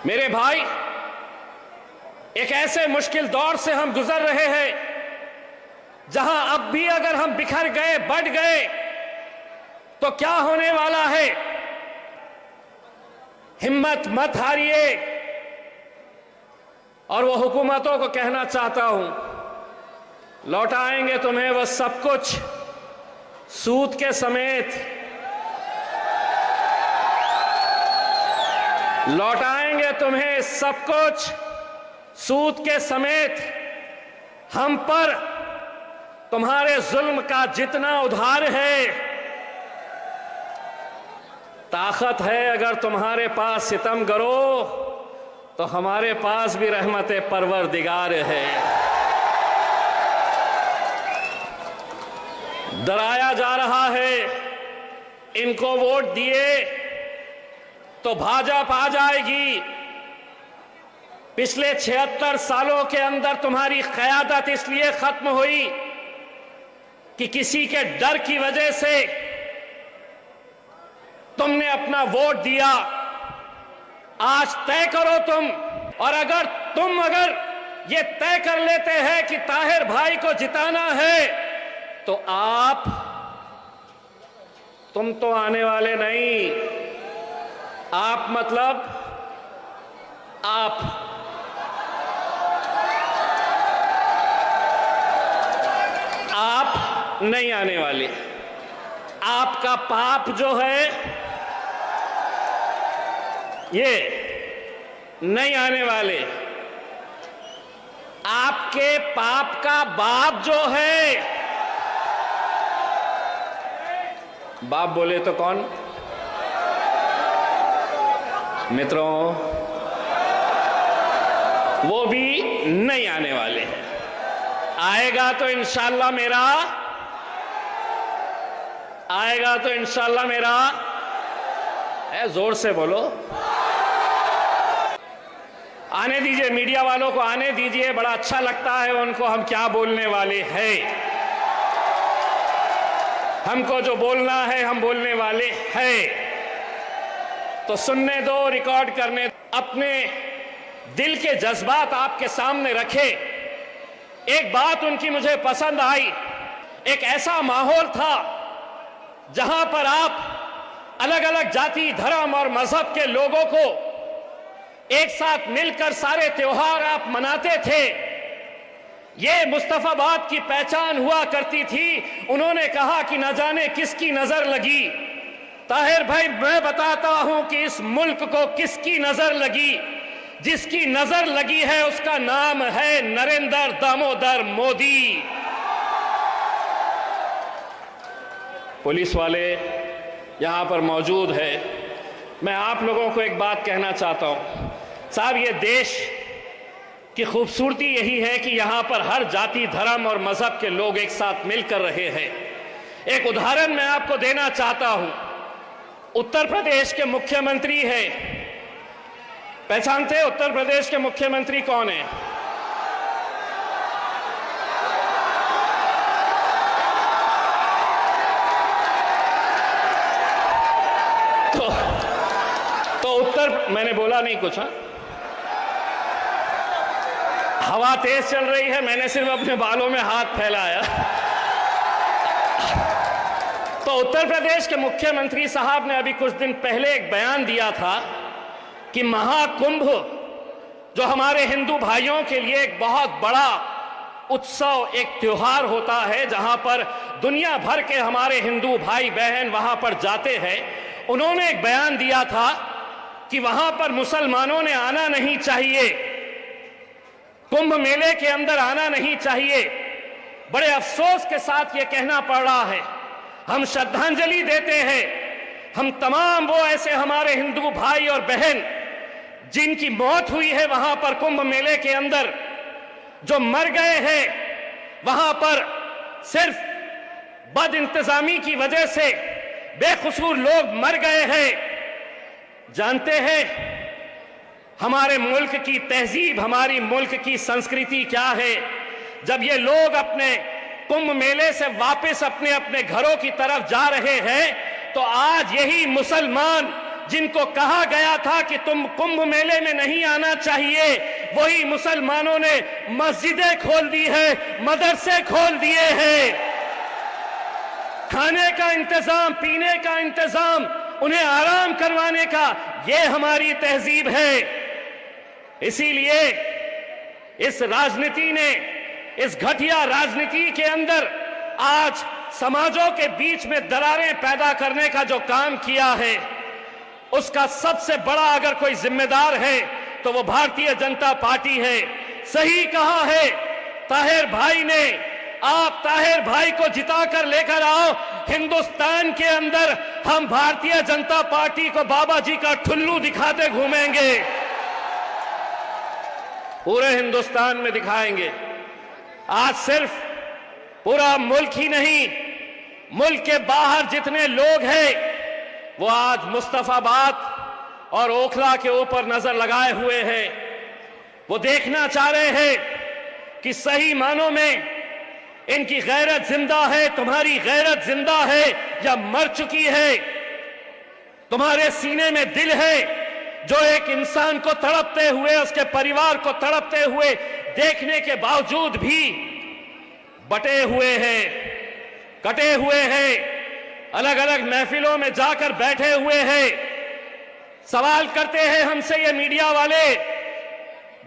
मेरे भाई, एक ऐसे मुश्किल दौर से हम गुजर रहे हैं जहां अब भी अगर हम बिखर गए, बढ़ गए, तो क्या होने वाला है। हिम्मत मत हारिए। और वो हुकूमतों को कहना चाहता हूं, लौटाएंगे तुम्हें वह सब कुछ सूद के समेत। लौटाएंगे तुम्हें सब कुछ सूद के समेत। हम पर तुम्हारे जुल्म का जितना उधार है, ताकत है अगर तुम्हारे पास सितम करो तो हमारे पास भी रहमत परवरदिगार है। डराया जा रहा है, इनको वोट दिए तो भाजपा आ जाएगी। पिछले 76 सालों के अंदर तुम्हारी क़यादत इसलिए खत्म हुई कि किसी के डर की वजह से तुमने अपना वोट दिया। आज तय करो तुम, और अगर ये तय कर लेते हैं कि ताहिर भाई को जिताना है, तो तुम तो आने वाले नहीं। आप मतलब आप नहीं आने वाले। आपका पाप जो है ये नहीं आने वाले। आपके पाप का बाप जो है, बाप बोले तो कौन? मित्रों, वो भी नहीं आने वाले हैं। आएगा तो इंशाअल्लाह मेरा जोर से बोलो। आने दीजिए, मीडिया वालों को आने दीजिए, बड़ा अच्छा लगता है उनको हम क्या बोलने वाले हैं। हमको जो बोलना है हम बोलने वाले हैं, तो सुनने दो, रिकॉर्ड करने दो। अपने दिल के जज्बात आपके सामने रखे। एक बात उनकी मुझे पसंद आई। एक ऐसा माहौल था जहां पर आप अलग अलग जाति, धर्म और मजहब के लोगों को एक साथ मिलकर सारे त्योहार आप मनाते थे। ये मुस्तफाबाद की पहचान हुआ करती थी। उन्होंने कहा कि न जाने किसकी नजर लगी। ताहिर भाई, मैं बताता हूं कि इस मुल्क को किसकी नजर लगी। जिसकी नजर लगी है उसका नाम है नरेंद्र दामोदर मोदी। पुलिस वाले यहां पर मौजूद है। मैं आप लोगों को एक बात कहना चाहता हूं। साहब, ये देश की खूबसूरती यही है कि यहां पर हर जाति, धर्म और मजहब के लोग एक साथ मिलकर रहे हैं। एक उदाहरण मैं आपको देना चाहता हूं। उत्तर प्रदेश के मुख्यमंत्री है, पहचानते हैं उत्तर प्रदेश के मुख्यमंत्री कौन है? मैंने बोला नहीं कुछ। हवा तेज चल रही है, मैंने सिर्फ अपने बालों में हाथ फैलाया। तो उत्तर प्रदेश के मुख्यमंत्री साहब ने अभी कुछ दिन पहले एक बयान दिया था कि महाकुंभ जो हमारे हिंदू भाइयों के लिए एक बहुत बड़ा उत्सव, एक त्योहार होता है, जहां पर दुनिया भर के हमारे हिंदू भाई बहन वहां पर जाते हैं। उन्होंने एक बयान दिया था कि वहां पर मुसलमानों ने आना नहीं चाहिए, कुंभ मेले के अंदर आना नहीं चाहिए। बड़े अफसोस के साथ यह कहना पड़ रहा है। हम श्रद्धांजलि देते हैं, हम तमाम वो ऐसे हमारे हिंदू भाई और बहन जिनकी मौत हुई है वहां पर कुंभ मेले के अंदर, जो मर गए हैं वहां पर सिर्फ बदइंतजामी की वजह से बेकसूर लोग मर गए हैं। जानते हैं हमारे मुल्क की तहजीब, हमारी मुल्क की संस्कृति क्या है? जब ये लोग अपने कुंभ मेले से वापस अपने अपने घरों की तरफ जा रहे हैं, तो आज यही मुसलमान जिनको कहा गया था कि तुम कुंभ मेले में नहीं आना चाहिए, वही मुसलमानों ने मस्जिदें खोल दी है, मदरसे खोल दिए हैं। खाने का इंतजाम, पीने का इंतजाम, उन्हें आराम करवाने का, यह हमारी तहजीब है। इसीलिए इस राजनीति ने, इस घटिया राजनीति के अंदर आज समाजों के बीच में दरारें पैदा करने का जो काम किया है, उसका सबसे बड़ा अगर कोई जिम्मेदार है तो वो भारतीय जनता पार्टी है। सही कहा है ताहिर भाई ने, आप ताहिर भाई को जिताकर लेकर आओ, हिंदुस्तान के अंदर हम भारतीय जनता पार्टी को बाबा जी का ठुल्लू दिखाते घूमेंगे, पूरे हिंदुस्तान में दिखाएंगे। आज सिर्फ पूरा मुल्क ही नहीं, मुल्क के बाहर जितने लोग हैं वो आज मुस्तफाबाद और ओखला के ऊपर नजर लगाए हुए हैं। वो देखना चाह रहे हैं कि सही मानों में इनकी गैरत जिंदा है, तुम्हारी गैरत जिंदा है या मर चुकी है। तुम्हारे सीने में दिल है जो एक इंसान को तड़पते हुए, उसके परिवार को तड़पते हुए देखने के बावजूद भी बटे हुए हैं, कटे हुए हैं, अलग अलग महफिलों में जाकर बैठे हुए हैं। सवाल करते हैं हमसे ये मीडिया वाले,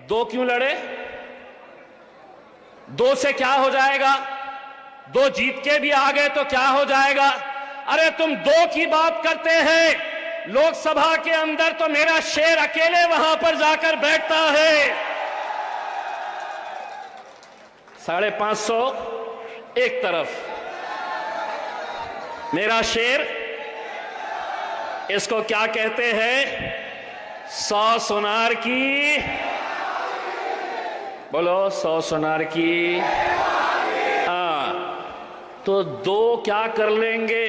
दो क्यों लड़े? दो से क्या हो जाएगा? दो जीत के भी आ गए तो क्या हो जाएगा? अरे तुम दो की बात करते हैं, लोकसभा के अंदर तो मेरा शेर अकेले वहां पर जाकर बैठता है। 550 एक तरफ, मेरा शेर, इसको क्या कहते हैं? 100 सुनार की, बोलो 100 सुनार की। हाँ, तो दो क्या कर लेंगे?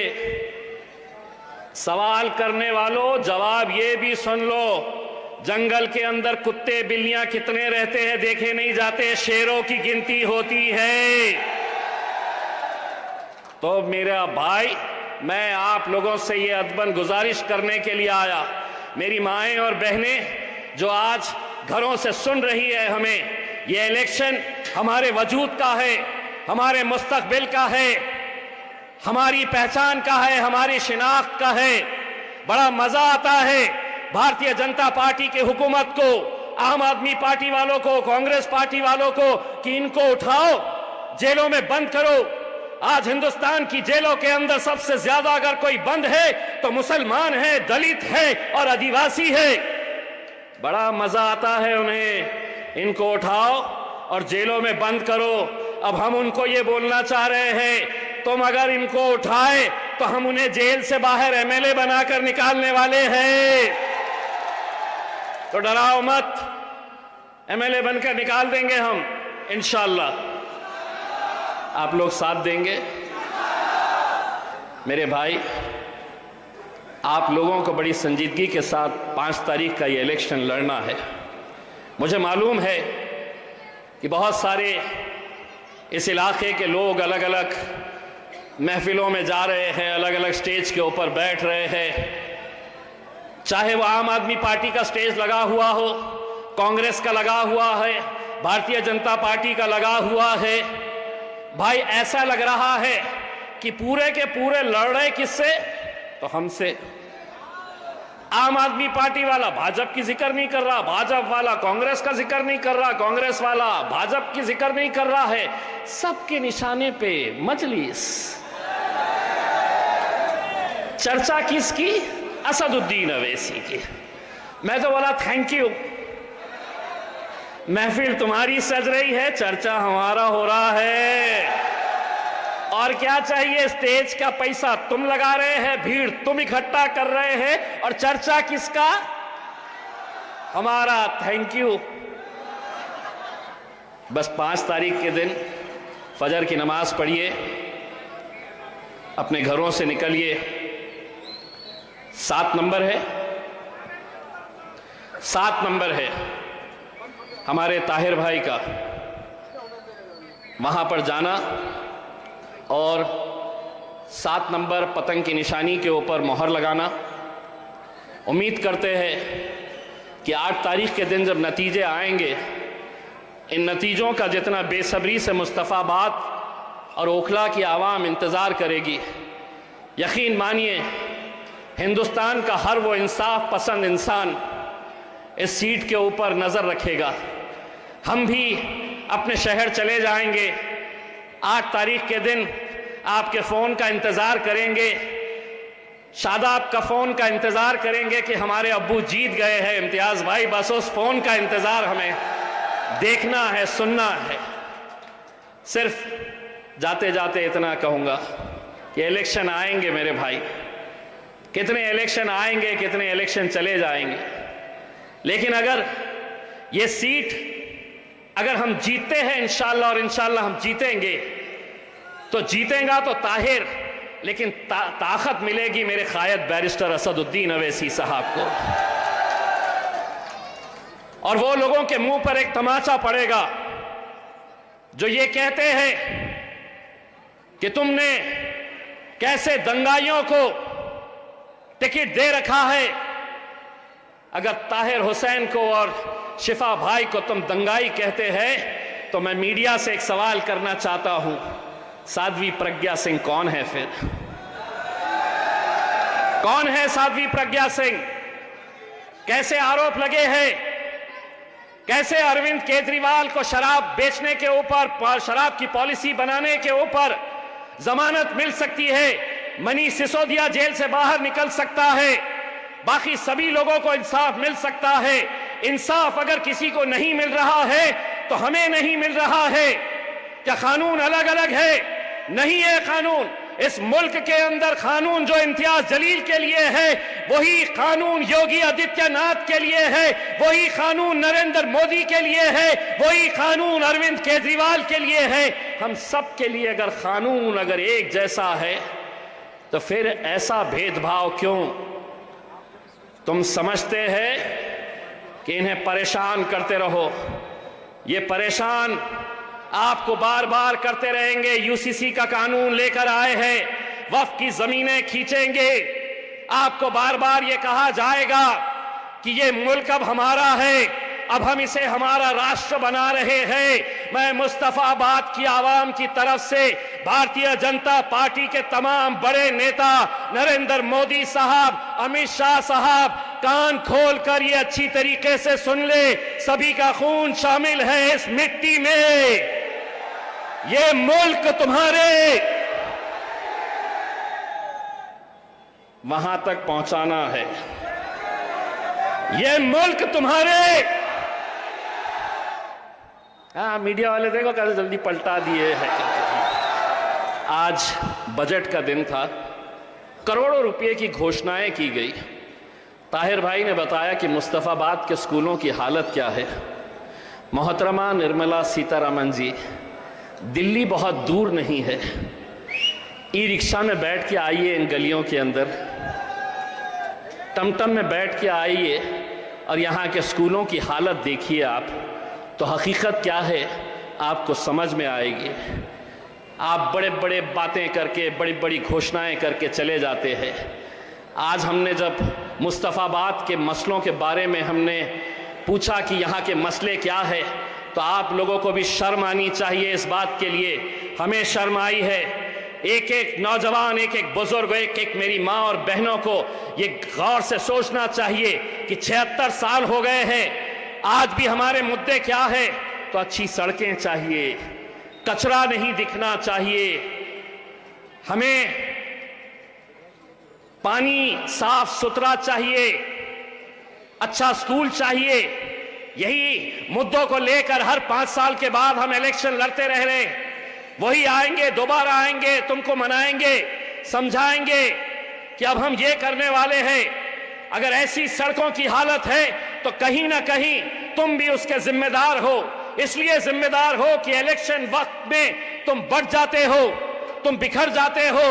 सवाल करने वालों जवाब ये भी सुन लो, जंगल के अंदर कुत्ते बिल्लियां कितने रहते हैं देखे नहीं जाते, शेरों की गिनती होती है। तो मेरा भाई, मैं आप लोगों से ये अदबन गुजारिश करने के लिए आया, मेरी माएं और बहनें जो आज घरों से सुन रही है हमें, ये इलेक्शन हमारे वजूद का है, हमारे मुस्तकबिल का है, हमारी पहचान का है, हमारी शिनाख्त का है। बड़ा मजा आता है भारतीय जनता पार्टी की हुकूमत को, आम आदमी पार्टी वालों को, कांग्रेस पार्टी वालों को कि इनको उठाओ, जेलों में बंद करो। आज हिंदुस्तान की जेलों के अंदर सबसे ज्यादा अगर कोई बंद है तो मुसलमान है, दलित है और आदिवासी है। बड़ा मजा आता है उन्हें, इनको उठाओ और जेलों में बंद करो। अब हम उनको ये बोलना चाह रहे हैं, तुम अगर इनको उठाए तो हम उन्हें जेल से बाहर एमएलए बनाकर निकालने वाले हैं, तो डराओ मत, एमएलए बनकर निकाल देंगे हम इंशाअल्लाह। आप लोग साथ देंगे? मेरे भाई, आप लोगों को बड़ी संजीदगी के साथ 5 तारीख का ये इलेक्शन लड़ना है। मुझे मालूम है कि बहुत सारे इस इलाके के लोग अलग अलग महफिलों में जा रहे हैं, अलग अलग स्टेज के ऊपर बैठ रहे हैं, चाहे वो आम आदमी पार्टी का स्टेज लगा हुआ हो, कांग्रेस का लगा हुआ है, भारतीय जनता पार्टी का लगा हुआ है। भाई ऐसा लग रहा है कि पूरे के पूरे लड़ रहे किससे? तो हमसे। आम आदमी पार्टी वाला भाजपा की जिक्र नहीं कर रहा, भाजपा वाला कांग्रेस का जिक्र नहीं कर रहा, कांग्रेस वाला भाजपा की जिक्र नहीं कर रहा है। सबके निशाने पे मजलिस। चर्चा किसकी? असदुद्दीन अवैसी की। मैं तो बोला थैंक यू, महफिल तुम्हारी सज रही है, चर्चा हमारा हो रहा है। और क्या चाहिए? स्टेज का पैसा तुम लगा रहे हैं, भीड़ तुम इकट्ठा कर रहे हैं, और चर्चा किसका? हमारा। Thank you. बस 5 तारीख के दिन फजर की नमाज पढ़िए, अपने घरों से निकलिए। 7 नंबर है, 7 नंबर है हमारे ताहिर भाई का, वहां पर जाना और 7 नंबर पतंग की निशानी के ऊपर मोहर लगाना। उम्मीद करते हैं कि 8 तारीख के दिन जब नतीजे आएंगे, इन नतीजों का जितना बेसब्री से मुस्तफ़ाबाद और ओखला की आवाम इंतज़ार करेगी, यकीन मानिए हिंदुस्तान का हर वो इंसाफ पसंद इंसान इस सीट के ऊपर नज़र रखेगा। हम भी अपने शहर चले जाएंगे, 8 तारीख के दिन आपके फ़ोन का इंतज़ार करेंगे, शादाब का फ़ोन का इंतज़ार करेंगे कि हमारे अब्बू जीत गए हैं। इम्तियाज़ भाई, बस उस फ़ोन का इंतज़ार हमें देखना है, सुनना है। सिर्फ जाते जाते इतना कहूँगा कि इलेक्शन आएंगे मेरे भाई, कितने इलेक्शन आएंगे, कितने इलेक्शन चले जाएंगे, लेकिन अगर ये सीट अगर हम जीतते हैं इंशाअल्लाह, और इंशाअल्लाह हम जीतेंगे, तो जीतेगा तो ताहिर, लेकिन ताकत मिलेगी मेरे कायद बैरिस्टर असदुद्दीन अवैसी साहब को, और वो लोगों के मुंह पर एक तमाचा पड़ेगा जो ये कहते हैं कि तुमने कैसे दंगाइयों को टिकट दे रखा है। अगर ताहिर हुसैन को और शिफा भाई को तुम दंगाई कहते हैं, तो मैं मीडिया से एक सवाल करना चाहता हूं, साध्वी प्रज्ञा सिंह कौन है फिर? कौन है साध्वी प्रज्ञा सिंह? कैसे आरोप लगे हैं, कैसे अरविंद केजरीवाल को शराब बेचने के ऊपर, शराब की पॉलिसी बनाने के ऊपर जमानत मिल सकती है, मनीष सिसोदिया जेल से बाहर निकल सकता है, बाकी सभी लोगों को इंसाफ मिल सकता है। इंसाफ अगर किसी को नहीं मिल रहा है तो हमें नहीं मिल रहा है। क्या कानून अलग अलग है? नहीं है कानून। इस मुल्क के अंदर कानून जो इम्तियाज जलील के लिए है, वही कानून योगी आदित्यनाथ के लिए है, वही कानून नरेंद्र मोदी के लिए है, वही कानून अरविंद केजरीवाल के लिए है। हम सब के लिए अगर कानून अगर एक जैसा है, तो फिर ऐसा भेदभाव क्यों? तुम समझते हैं कि इन्हें परेशान करते रहो, ये परेशान आपको बार बार करते रहेंगे। यूसीसी का कानून लेकर आए हैं, वक्फ की जमीनें खींचेंगे, आपको बार बार ये कहा जाएगा कि ये मुल्क अब हमारा है, अब हम इसे हमारा राष्ट्र बना रहे हैं। मैं मुस्तफाबाद की आवाम की तरफ से भारतीय जनता पार्टी के तमाम बड़े नेता नरेंद्र मोदी साहब, अमित शाह साहब, कान खोलकर ये अच्छी तरीके से सुन ले, सभी का खून शामिल है इस मिट्टी में। ये मुल्क तुम्हारे वहां तक पहुंचाना है, ये मुल्क तुम्हारे। हाँ, मीडिया वाले देखो कैसे जल्दी पलटा दिए हैं। आज बजट का दिन था, करोड़ों रुपए की घोषणाएं की गई। ताहिर भाई ने बताया कि मुस्तफाबाद के स्कूलों की हालत क्या है। मोहतरमा निर्मला सीतारमन जी, दिल्ली बहुत दूर नहीं है, ई रिक्शा में बैठ के आइए इन गलियों के अंदर, टमटम में बैठ के आइए और यहाँ के स्कूलों की हालत देखिए आप, तो हकीकत क्या है आपको समझ में आएगी। आप बड़े बड़े बातें करके, बड़ी बड़ी घोषणाएं करके चले जाते हैं। आज हमने जब मुस्तफाबाद के मसलों के बारे में हमने पूछा कि यहाँ के मसले क्या है, तो आप लोगों को भी शर्म आनी चाहिए इस बात के लिए। हमें शर्म आई है। एक एक नौजवान, एक एक बुजुर्ग, एक एक मेरी माँ और बहनों को ये गौर से सोचना चाहिए कि 76 साल हो गए हैं, आज भी हमारे मुद्दे क्या है? तो अच्छी सड़कें चाहिए, कचरा नहीं दिखना चाहिए, हमें पानी साफ सुथरा चाहिए, अच्छा स्कूल चाहिए। यही मुद्दों को लेकर हर 5 साल के बाद हम इलेक्शन लड़ते रह रहे हैं। वही आएंगे, दोबारा आएंगे, तुमको मनाएंगे, समझाएंगे कि अब हम ये करने वाले हैं। अगर ऐसी सड़कों की हालत है तो कहीं ना कहीं तुम भी उसके जिम्मेदार हो। इसलिए जिम्मेदार हो कि इलेक्शन वक्त में तुम बढ़ जाते हो, तुम बिखर जाते हो।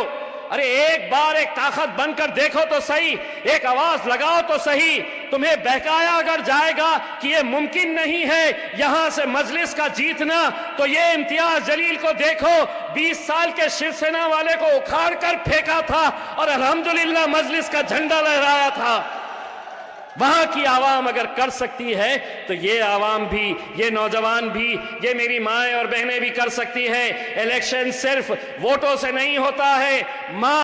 अरे एक बार एक ताकत बनकर देखो तो सही, एक आवाज लगाओ तो सही। तुम्हें बहकाया अगर जाएगा कि ये मुमकिन नहीं है यहां से मजलिस का जीतना, तो ये इम्तियाज जलील को देखो, 20 साल के शिवसेना वाले को उखाड़ कर फेंका था और अल्हम्दुलिल्लाह मजलिस का झंडा लहराया था। वहां की आवाम अगर कर सकती है तो ये आवाम भी, ये नौजवान भी, ये मेरी माएं और बहनें भी कर सकती है। इलेक्शन सिर्फ वोटों से नहीं होता है, मां